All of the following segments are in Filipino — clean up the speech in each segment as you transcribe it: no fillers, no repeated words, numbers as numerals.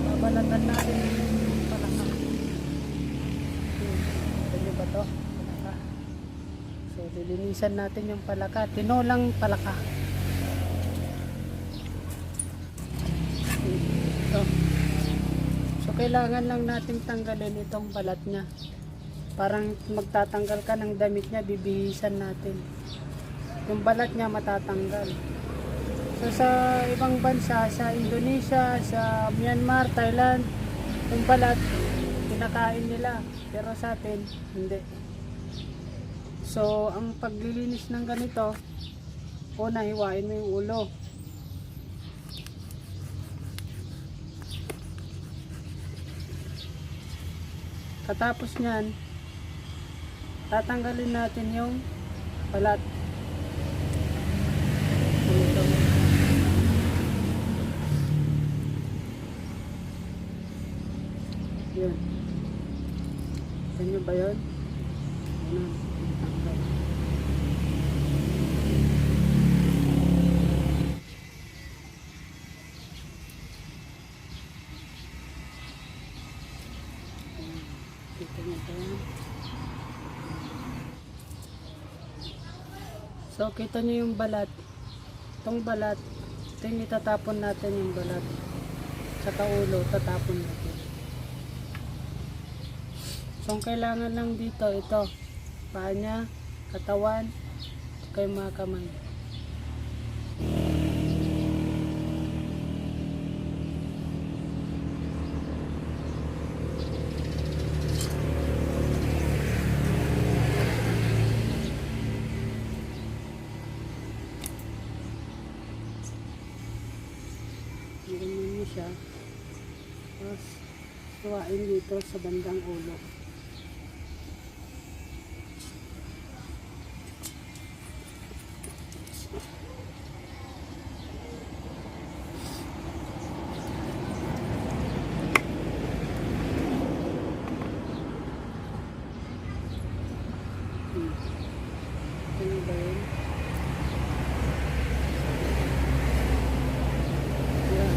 Babalatan natin yung palaka. Pwede ba to? Palaka. So lilinisan natin yung palaka. Tinolang palaka. Ito. So kailangan lang nating tanggalin itong balat niya. Parang magtatanggal ka ng damit niya, bibihisan natin. Yung balat niya matatanggal. So sa ibang bansa, sa Indonesia, sa Myanmar, Thailand, yung balat kinakain nila, pero sa atin hindi. So ang paglilinis ng ganito, una hiwain mo yung ulo. Katapos niyan, tatanggalin natin yung balat. Ito. Yun. Ganyan ba yun? Ano? Tanggal. Kita niyo ba yan? So, kita niyo yung balat. Itong balat, ito yung itatapon natin yung balat. Sa ulo, tatapon natin. So, ang kailangan lang dito, ito. Paa niya, katawan, kay mga kamay. Ganyan niyo siya. Tapos, tuwain dito sa bandang ulo. Ano ba yun? Yan.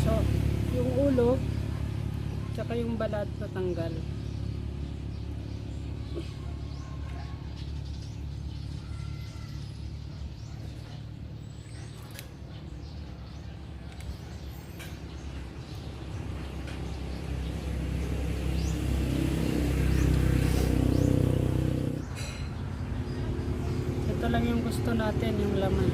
So, yung ulo, tsaka yung balat natanggal. Ito lang yung gusto natin, yung laman.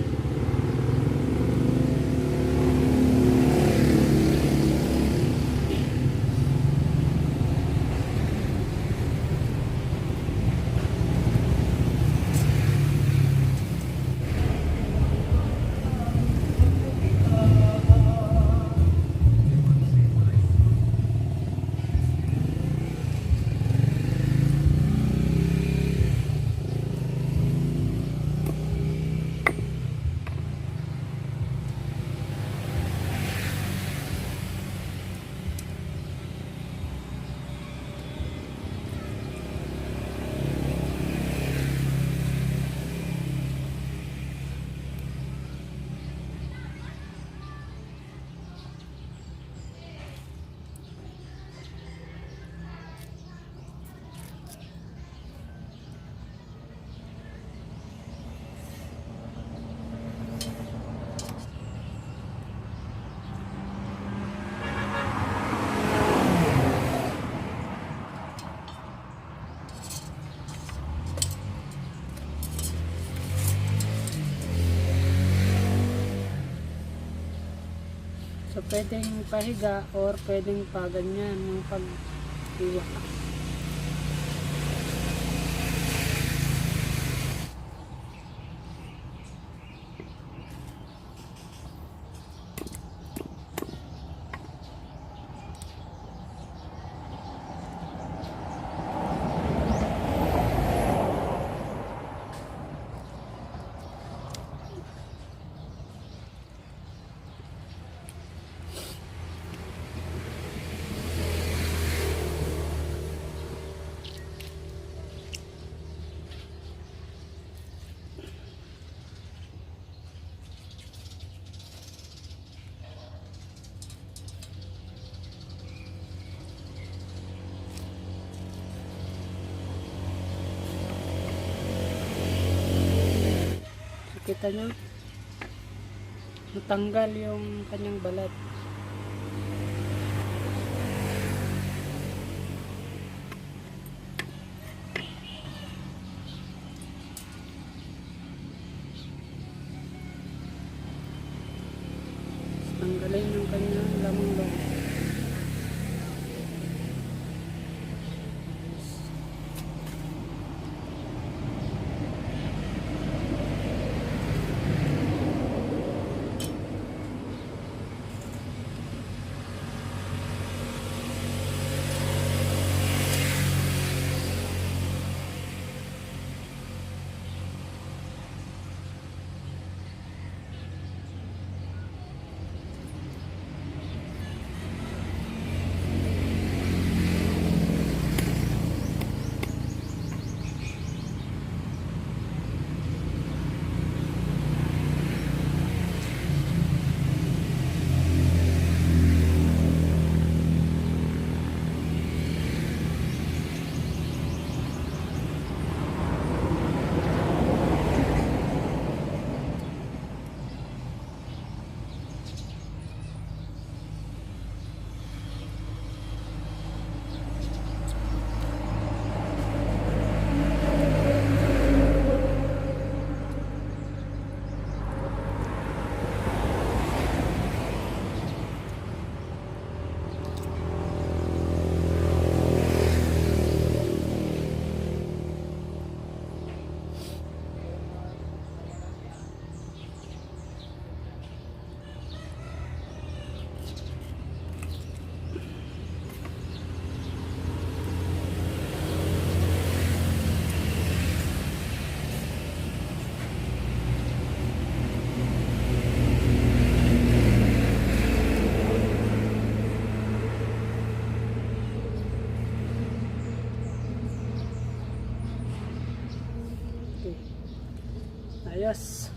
So, pwedeng pahiga or pwedeng pa ganyan yung pag-iwa. Kita nyo? Natanggal yung kanyang balat. Tanggalin yung kanyang lamang loob. Ayos.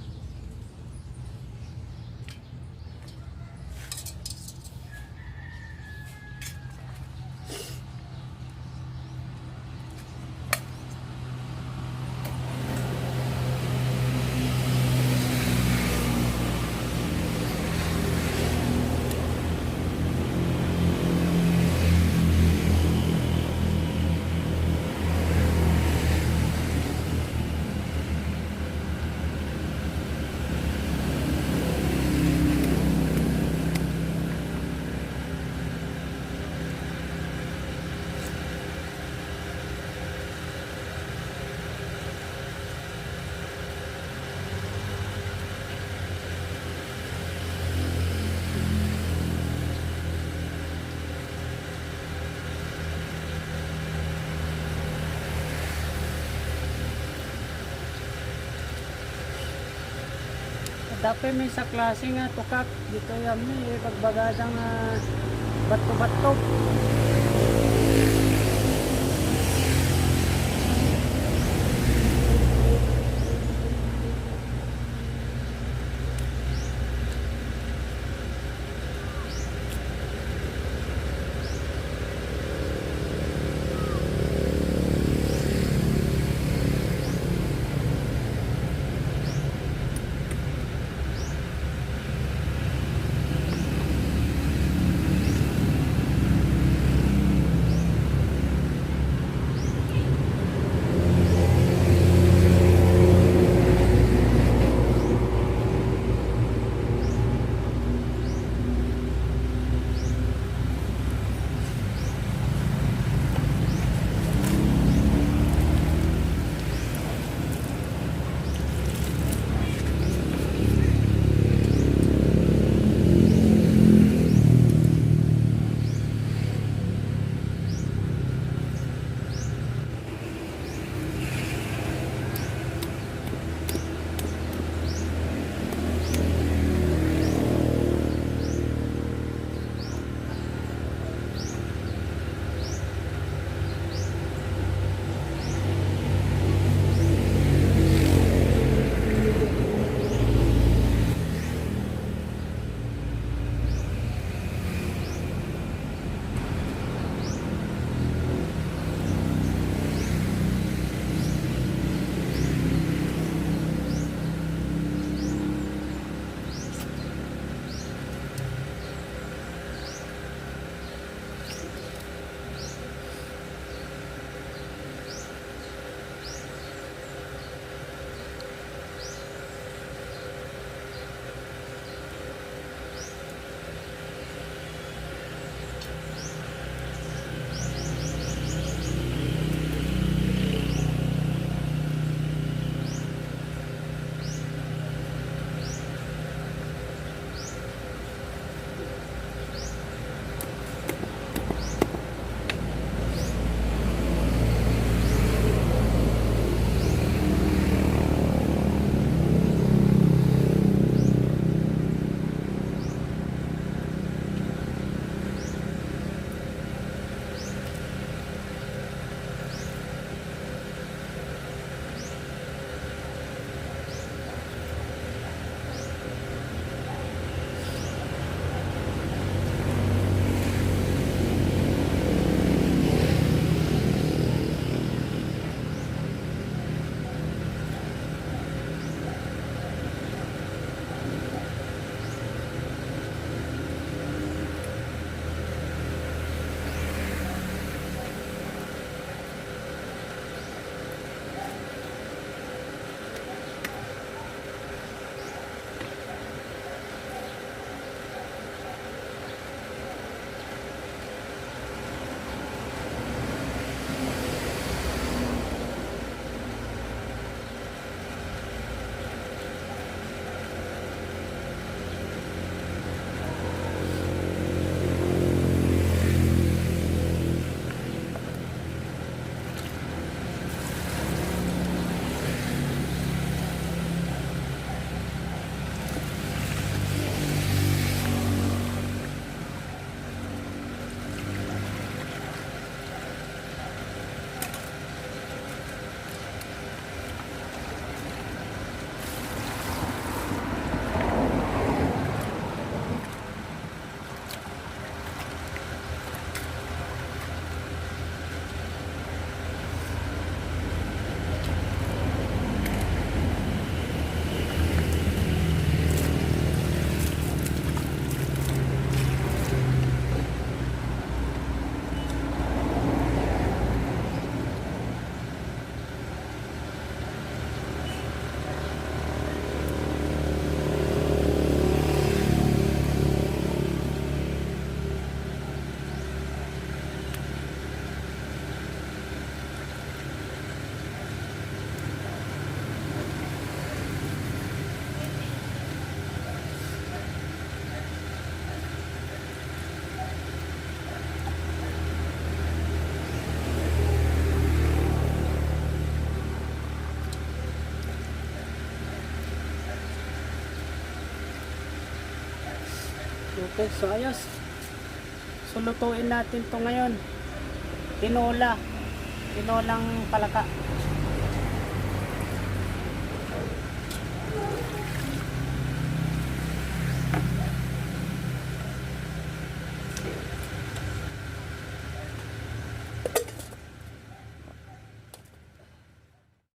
Dapat may sa klase nga tukak dito yan pagbagada nga bato-bato. Okay, so ayos. So lutuin natin to ngayon. Tinola. Tinolang palaka.